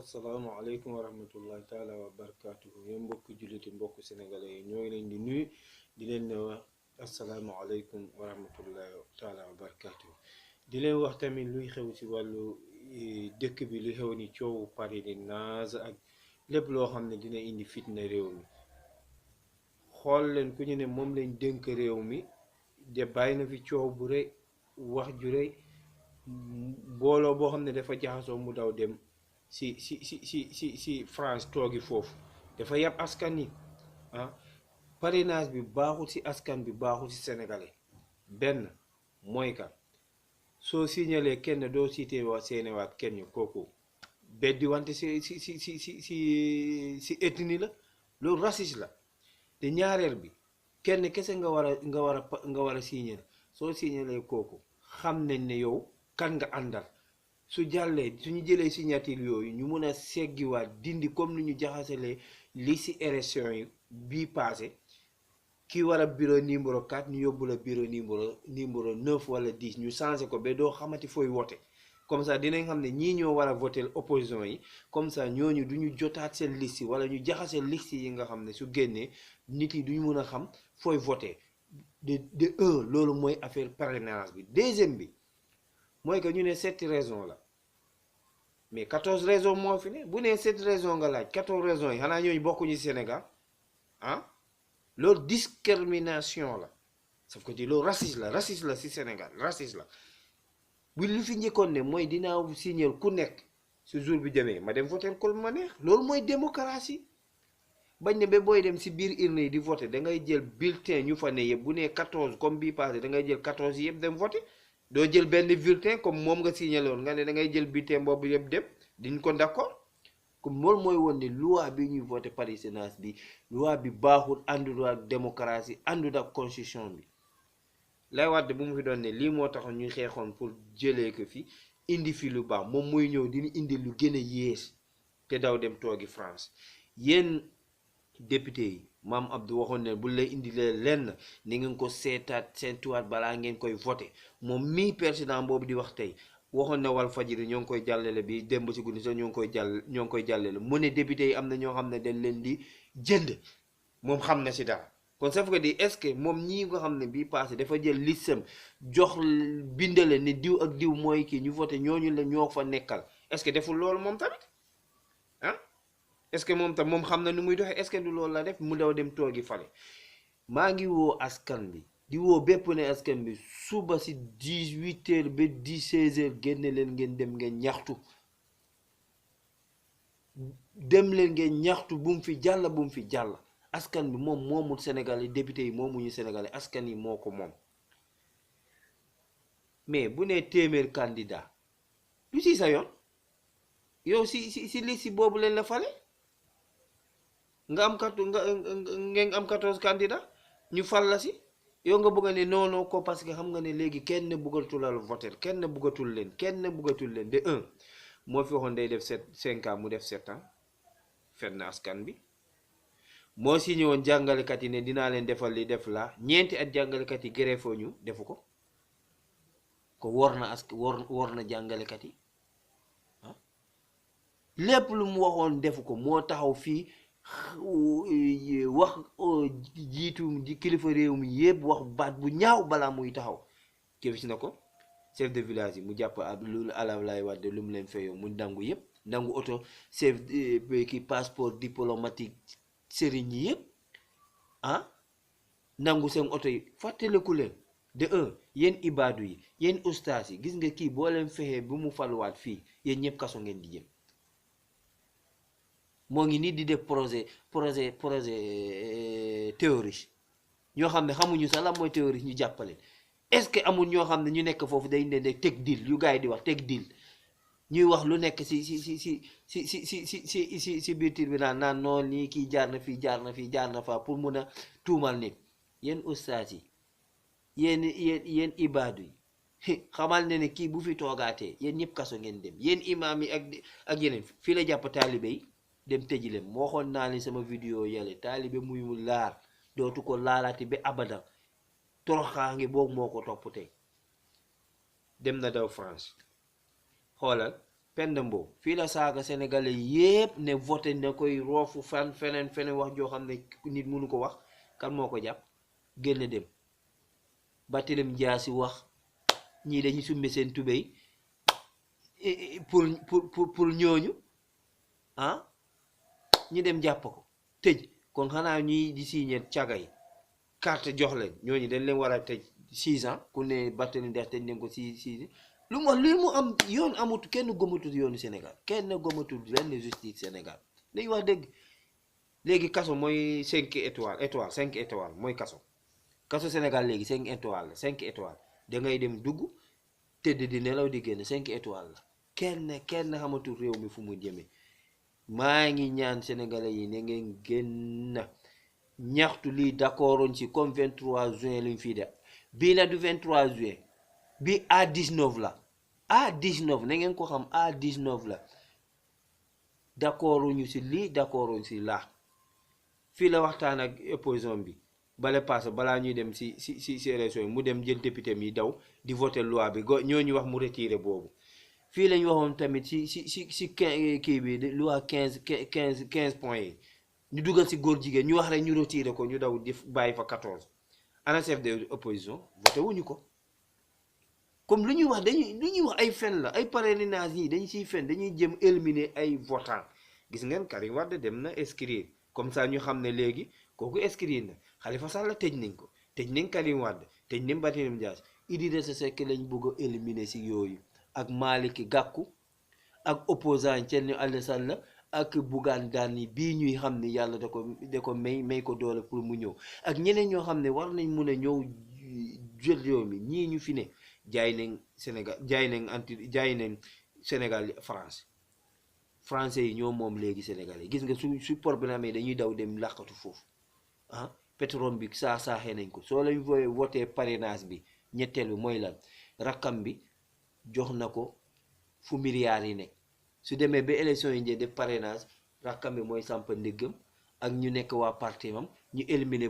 asalaamaaleykum wa rahmatullahi taala wa barakaatuhu yéen mbokku julliti mbokku sénégalais yi ñoo ngi leen di nuyu di leen ne wax asalaamaaleykum wa rahmatullahi taala wa barakaatuhu di leen wax tamit luy xew ci wàllu dëkk bi lu xew ni coowu parrainage ak lépp loo xam ne dina indi fitna réew mi xool leen ku ñu ne moom lañ dénk réew mi de bàyyi na fi coow bu rëy wax ju rëy mbooloo boo xam ne dafa jaxasoo mu daw dem si France toogi foofu dafa yab askan yi parrainage bi baaxul si askan bi baaxul si sénégalais benn mooy ka soo signalee kenn doo cité waa seenewaat kenn kooku beddi wante si ethnie la loolu raciste la te ñaareel bi kenn kese nga war a signaler soo signalee kooku xam nañ ne yow kan nga àndal su jàllee suñu jëlee signature yooyu ñu mun a seggiwaat dindi comme ni ñu jaxasalee li si élection yi bii passé ki war a bureau numéro 4 ñu yóbbu la bureau numéro 9 wala 10 ñu changé ko ba doo xamati fooy voté comme ça dinañ xam ne ñii ñoo war a voté opposition yi comme ça ñooñu du ñu jotaat seen liste wala ñu jaxase liste yi nga xam ne su génnee nit yi duñu mun a xam fooy voté de un loolu mooy affaire parrainage bi. Deuxième bi mooy que ñu ne 7 raisons la mais 14 raisons moo fi ne bu nee 7 raisons nga laaj 14 raisons yi xanaa ñooñu bokkuñu Sénégal loolu discrimination la sauf que loolu raciste la si Sénégal raciste la bu li fi njëkkoon ne mooy dinaa signer ku nekk si jour bi demee ma dem voter ko ma neex loolu mooy démocratie bañ ne ba booy dem si biir urne yi di voter da ngay jël bulletin ñu fa ne yëpp bu nee 14 comme bii passé da ngay jël 14 yëpp dem voter doo jël benn bulletin comme moom nga signalé woon nga ne da ngay jël bulletin boobu yëpp dem diñ ko d'accord comme loolu mooy woon ne loi bi ñuy voté parrainage bi loi bi baaxul àndul ak démocratie àndul ak constitution bi lay wàdde bu mu fi doon ne lii moo taxoon ñuy xeexoon pour jëlee ko fi indi fi lu baax moom muy ñëw dina indi lu gën a yées te daw dem toogi France yéen député yi maam Abdou waxoon ne bu lay indi lenn ni ngeen ko seetuwaat balaa ngeen koy voté moom mii président boobu di wax tey waxoon na Walfadjri ñoo ngi koy jàllale bi démb si guddi sax ñoo ngi koy jàllale mu ne député yi am na ñoo xam ne dañ leen di jënd moom xam na si dara kon ça veut dire est-ce que moom ñii nga xam ne bii passé dafa jël listam jox bindale ne diw ak diw mooy kii ñu voté ñooñu la ñoo fa nekkal est-ce que deful loolu moom tamit est-ce que moom tam moom xam na nu muy doxee est-ce que du loolu la def mu daw dem toogi fale maa ngi woo askan bi di woo bépp ne askan bi suba si 18h ba 16h génne leen ngeen dem ngeen ñaxtu bu mu fi jàll askan bi moom moomul Sénégal yi député yi moomuñu Sénégal yi askan yi moo ko moom mais bu nee téeméer candidat lu si sa yoon yow si liste boobu leen la fale nga am ngeen am 14 candidats ñu fal la si yow nga bëgg ne non ko parce que xam nga ne léegi kenn bëggatul a voter kenn bëggatul leen de un moo fi waxoon day def 5 ans mu def 7 ans fen na askan bi moo si ñëwoon jàngalekat yi ne dinaa leen defal li def la ñeenti at jàngalekat yi greffoo ñu defu ko war na jàngalekat yi lépp lu mu waxoon defu ko moo taxaw fii wax jiitu kilifa réew mi yëpp wax baat bu ñaaw balaa muy taxaw gis na ko chef de village yi mu jàpp lu Abdoulaye Wade lu mu leen fayoo mu nangu yëpp nangu oto chef ki passeport diplomatique sëriñ yi yëpp nangu seen oto yi fàttaliku leen de un yéen ibaadu yi yéen ustaas yi gis nga kii boo leen fexee bu mu faluwaat fii yéen ñëpp kaso ngeen di jëm moo ngi nii di def projet terroriste ñoo xam ne xamuñu sax la mooy terroriste ñu jàppale est-ce que amul ñoo xam ne ñu nekk foofu day ne teg deal yu gars yi di wax teg deal ñuy wax lu nekk si biir tribunal naan noonu nii kii jaar na faa pour mun a tuumal nit yéen ustaas yi yéen ibaadu yi xamal ne kii bu fi toogaatee yéen ñëpp kaso ngeen dem yéen imaam yi ak yeneen fii la jàpp taalibe yi dem tëji leen moo waxoon naa ni sama vidéo yàlla taalibe muy mu laar dootu ko laalaati ba abada toroxaange boobu moo ko topp tey dem na daw France xoolal Penda Mbow fii la saaga sénégalais yépp ne voté na koy roofu feneen wax joo xam ne nit mënu ko wax. Kan moo ko jàpp génn dem. Barthélémy Dias wax ñii dañuy summi seen tubéy pour ñooñu ah ñu dem jàpp ko tëj. kon xanaa ñuy di signé caga yi carte jox leen ñooñu dañ leen war a tëj 6 ans ku ne Barthélémy Dias tëj nañ ko 6 lu mu am yoon amut kenn gomatul yoonu Sénégal kenn gomatul benn justice Sénégal dañuy wax dëgg. léegi kaso mooy 5 étoiles 5 étoiles mooy kaso Sénégal léegi 5 étoiles la 5 étoiles da ngay dem dugg tëdd di nelaw di génn 5 étoiles la kenn xamatul réew mi fu mu jëmee. maa ngi ñaan sénégalais yi ne ngeen génn ñaxtu lii d'accordoon ci comme 23 juin lañ fii de bii la du 23 juin bi A19 la A19 na ngeen ko xam A19 la d'accorduñu ci lii d'accorduñu ci laa. fii la waxtaan ak opposition bi bale passé balaa ñuy dem ci élection yi mu dem jël député mi daw di voter loi bi ñooñu wax mu retiré boobu. fii lañ waxoon tamit ci kii bi loi 15 points yi ñu dugal ci góor jigéen ñu wax rek ñu retiré ko ñu daw di bàyyi fa 14 ana chef de opposition voté wuñu ko. comme lu ñuy wax ay fen la ay parrainage yi dañu ciy fen dañuy jëm éliminer ay votants. gis ngeen Karim Wade dem na inscrire comme ça ñu xam ne léegi kooku inscrire na. Khalifa Sall tëj nañ ko tëj nañ Karim Wade tëj nañ Barthélémy Dias Idrissa Seck lañ bëgg a éliminer ci yooyu. ak Malick Gakou ak opposant Thierno Alassane Sall ak Bougane Dany bii ñuy xam ne yàlla da ko may ko doole pour mu ñëw ak ñeneen ñoo xam ne war nañ mun a ñëw jël réew mi ñii ñu fi ne jaay nañ Sénégal France français yi ñoo moom léegi Sénégal yi gis nga su problème amee dañuy daw dem làqatu foofu ah pétrole bi saaxee nañ ko soo lañ voté parrainage bi ñetteel bi mooy lan rakkam bi jox na ko fu milliards yi nekk su demee ba élection yi njee def parrainage rakkam bi mooy samp ndiggam ak ñu nekk waa parti am ñu éliminer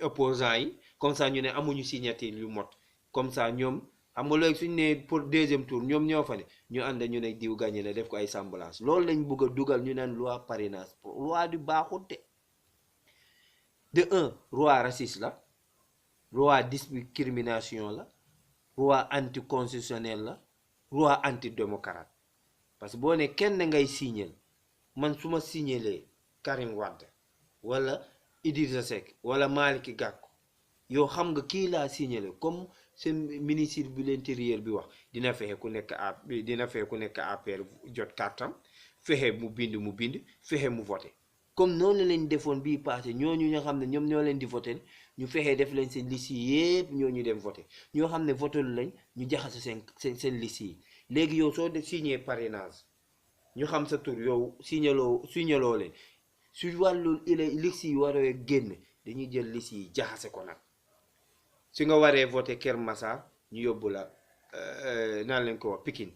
opposants yi comme ça ñu ne amuñu signature yu mot comme ça ñoom xam nga léegi suñu ne pour deuxième tour ñoom ñoo fa ne ñu ànd ñu ne diw gagné la def ko ay semblance loolu lañ bëgg a dugal ñu naan loi parrainage loi du baaxut de un loi raciste la loi discrimination la loi anticonstitutionnel la loi antidémocrate parce que boo ne kenn ngay signal man su ma signalee Karim Wade wala Idrissa Seck wala Malick Gakou yow xam nga kii laa signalé comme seen ministre de l'intérieur bi wax dina fexe ku nekk APR jot kartam fexe mu bind fexe mu voté comme noonu lañ defoon bii passé ñooñu nga xam ne ñoom ñoo leen di voté ñu fexe def leen seen liste yi yépp ñooñu dem voté ñoo xam ne voté lu lañ ñu jaxase seen liste yi léegi yow soo def signé parrainage ñu xam sa tur yow signaloo leen su wàllu liste yi waree génn dañuy jël liste yi jaxase ko nag su nga waree voté Kër Massar ñu yóbbu la naan leen ko wax Pikine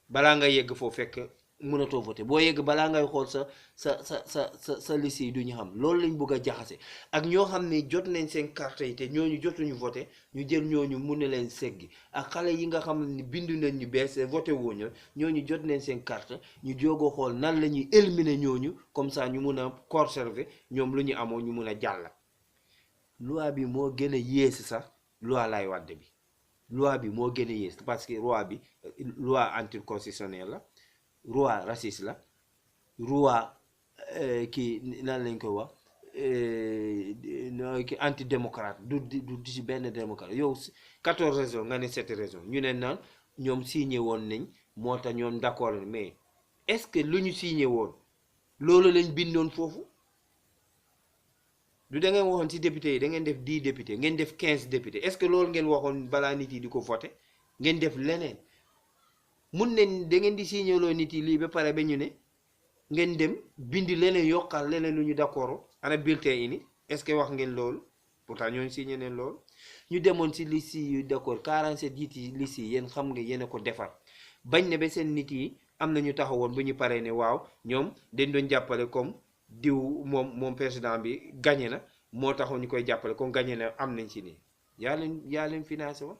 balaa nga yegg foofu fekk mënatoo voté boo yegg balaa ngay xool sa liste yi du ñu xam loolu lañ bëgg a jaxase ak ñoo xam ne jot nañ seen carte yi te ñooñu jotuñu voté ñu jël ñooñu mun na leen seggi ak xale yi nga xam ne bindu nañ ñu bees voté wuñu ñooñu jot nañ seen carte ñu jógoo xool nan la ñuy éliminer ñooñu comme ça ñu mun a conserver ñoom lu ñu amoon ñu mun a jàll. loi bi moo gën a yées sax loi Laye Wade bi loi bi moo gën a yées parce que loi anticonstitutionnelle la loi raciste la loi kii nan lañ ko wax ki antidémocrate du ci benn démocrate yow 14 raisons nga ne 7 raisons ñu ne naan ñoom signé woon nañ moo tax ñoom d'accord mais est-ce que lu ñu signé woon loolu lañ bindoon foofu du da ngeen waxoon ci député yi da ngeen def 10 députés ngeen def 15 députés est-ce que loolu ngeen waxoon balaa nit yi di ko voté ngeen def leneen mun ne da ngeen di signaloo nit yi lii ba pare ba ñu ne ngeen dem bindi leneen yokkal leneen lu ñu d'accord ana bulletin yi ni est-ce que wax ngeen loolu pourtant ñooñu signé neen loolu ñu demoon ci liste yu d'accord 47 jiit yi liste yi yéen xam nga yéen a ko defar bañ ne ba seen nit yi am na ñu taxawoon bu ñu paree ne waaw ñoom dañ doon jàppale comme diw moom président bi gagné na moo taxoon ñu koy jàppale comme gagné na am nañ ci nii yaa leen financé woon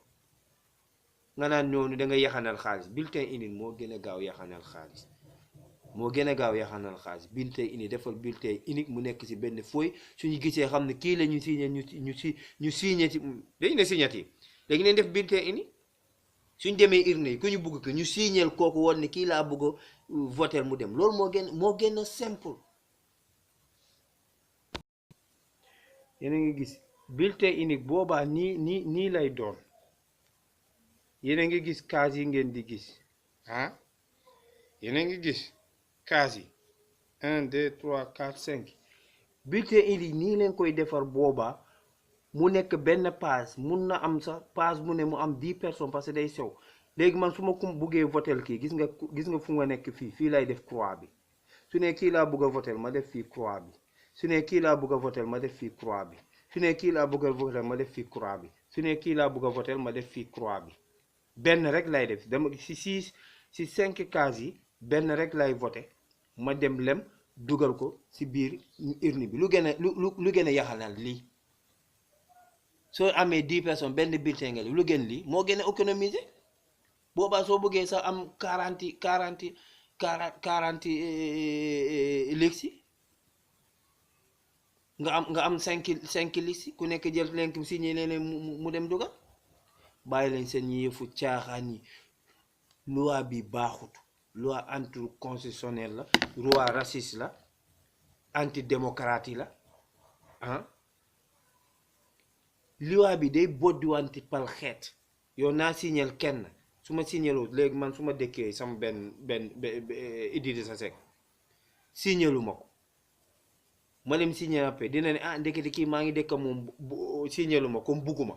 nga naan ñoonu da nga yaxanal xaalis bulletin unique moo gën a gaaw yaxanal xaalis moo gën a gaaw yaxanal xaalis bulletin unique defal bulletin unique mu nekk ci benn fooy suñu gisee xam ne kii la ñu signé ñu signé ci dañu ne signati léegi neen def bulletin unique suñ demee urne yi ku ñu bugg ko ñu signeel kooku woon ne kii laa bugg a voter mu dem loolu moo gën a simple. yéen a ngi gis bulletin unique boobaa nii lay doon yéen a ngi gis case yi ngeen di gis yéen a ngi gis case yi 1 2 3 4 5 bulletin unique nii leen koy defar boobaa mu nekk benn page mun na am sax page mu ne mu am 10 personnes parce que day sew léegi man su ma ko buggee votel kii gis nga fu nga nekk fii lay def croix bi su ne kii laa bugg a votel ma def fii croix bi su ne kii laa bugg a votel ma def fii croix bi su ne kii laa bugg a votel ma def fii croix bi su ne kii laa bugg a votel ma def fii croix bi benn rek lay def dama si 5 cases yi benn rek lay voté ma dem lem dugal ko si biir urne bi lu gën a yaxanal lii soo amee 10 personnes benn bulletin nga lu gën lii moo gën a économiser boobaa soo bëggee sax am 40 liksi nga am 5 liksi ku nekk jël lenk signé leen mu dem dugal bàyyi leen seen yëfu caaxaan yi loi bi baaxut loi anticonstitutionnelle la loi raciste la antidémocratie la loi bi day boddiwanti pal xeet yow naa signal kenn su ma signaloo léegi man su ma dëkkee sama benn Idrissa Seck signalu ma ko ma dem signal après dina ne ndekete kii maa ngi dëkk moom signalu ma comme bugguma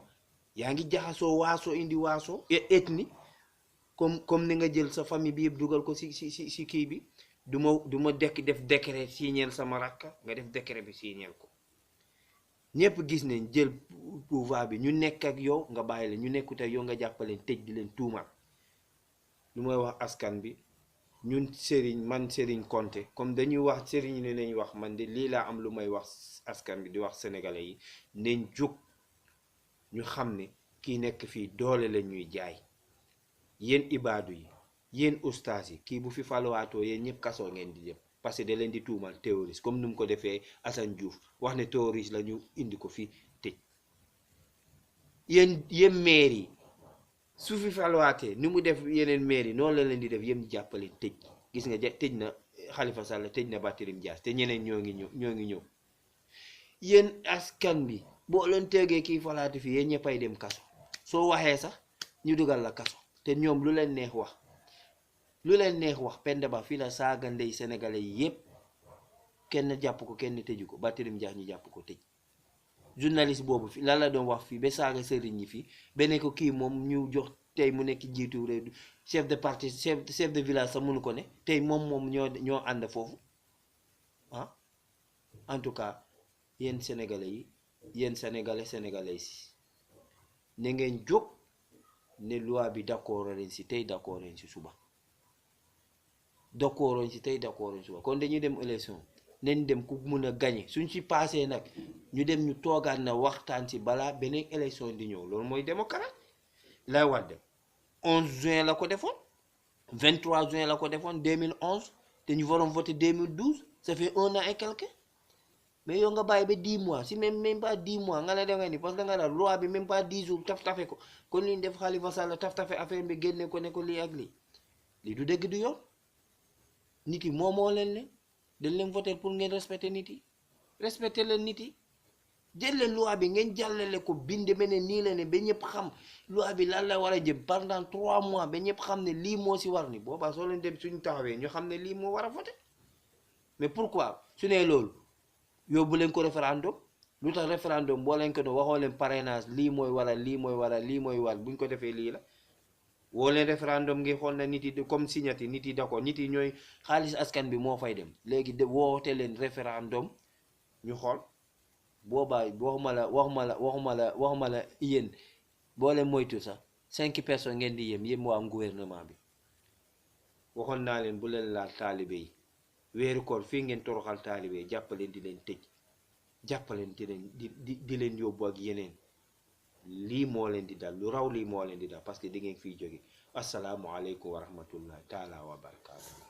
yaa ngi jaxasoo waaso indi waaso ethnie comme ni nga jël sa famille bi yëpp dugal ko si kii bi du ma def décret signal sama rakka nga def décret bi signal ko ñëpp gis nañ jël pouvoir bi ñu nekk ak yow nga bàyyi leen ñu nekkut ak yow nga jàppaleen tëj di leen tuumal lu may wax askan bi ñun Serigne Konté comme dañuy wax Serigne ne nañ wax man de lii laa am lu may wax askan bi di wax sénégalais yi nañ jóg ñu xam ne kii nekk fii doole la ñuy jaay yéen ibaadu yi yéen ustaas yi kii bu fi faluwaatoo yéen ñëpp kasoo ngeen di jëm parce que da leen di tuumal terroriste comme ni mu ko defee Assane Diouf wax ne terroriste la ñu indi ko fi tëj yéen maire yi su fi faluwaatee ni mu def yeneen maire yi noonu la leen di def yéen jàppale tëj gis nga tëj na Khalifa Sall tëj na Barthélémy Dias te ñeneen ñoo ngi ñëw yéen askan bi boo leen tegee kii falaati fi yéen ñëppay dem kaso soo waxee sax ñu dugal la kaso te ñoom lu leen neex wax Penda Ba fii la saaga ndey sénégalais yi yépp kenn jàpp ko kenn tëju ko Barthélémy Dias ñu jàpp ko tëj journaliste boobu fi lan la doon wax fii ba saaga sëriñ ñi fii benn ko kii moom ñu jox tey mu nekk jiitu réew chef de parti chef de village sax mënu ko ne tey moom ñoo ànd foofu en tout cas yéen sénégalais yi yéen sénégalais si ne ngeen jóg ne loi bi d'accord leen si tey d'accord leen si suba kon dañuy dem élection nañ dem ku mun a gagné suñ ci passé nag ñu dem ñu toogaat na waxtaan ci balaa beneen élection di ñëw loolu mooy démocrate lay Wade 11 juin la ko defoon 23 juin la ko defoon 2011 te ñu waroon voté 2012 ça fait 1 an et quelque mais yow nga bàyyi ba 10 mois si même pas 10 mois nga ne da nga ni parce que da nga la loi bi même pas 10 jours taf-tafe ko kon li ñu def Khalifa Sall taf-tafe affaire bi génne ko ne ko lii ak lii du dëgg du yoon nit yi moomoo leen dañ leen voté pour ngeen respecter nit yi respecter leen nit yi jël leen loi bi ngeen jàllale ko bind beneen nii la ne ba ñëpp xam loi bi lan la war a jëm pendant 3 mois ba ñëpp xam ne lii moo si war ni boobaa soo leen dem suñu taxawee ñu xam ne lii moo war a voté mais pourquoi su nee loolu yóbbu leen ko référendum lu tax référendum boo leen ko doon waxoo leen parrainage lii mooy waral buñ ko defee lii la woo leen référendum ngi xool na nit yi comme signati nit yi d'accord nit yi ñooy xaalis askan bi moo fay dem léegi woote leen référendum ñu xool boobaa waxuma la yéen boo leen moytu sax 5 personnes ngeen di yem waa gouvernement bi waxoon naa leen bu leen laal taalibe yi weeru koor fii ngeen toroxal taalibe yi jàppaleen di leen tëj jàppaleen di leen yóbbu ak yeneen lii moo leen di dal, lu raw lii moo leen di dal, parce que di ngeen fiy jóge. Asalaamualeykum wa rahmatullahi taala wa barakaatu.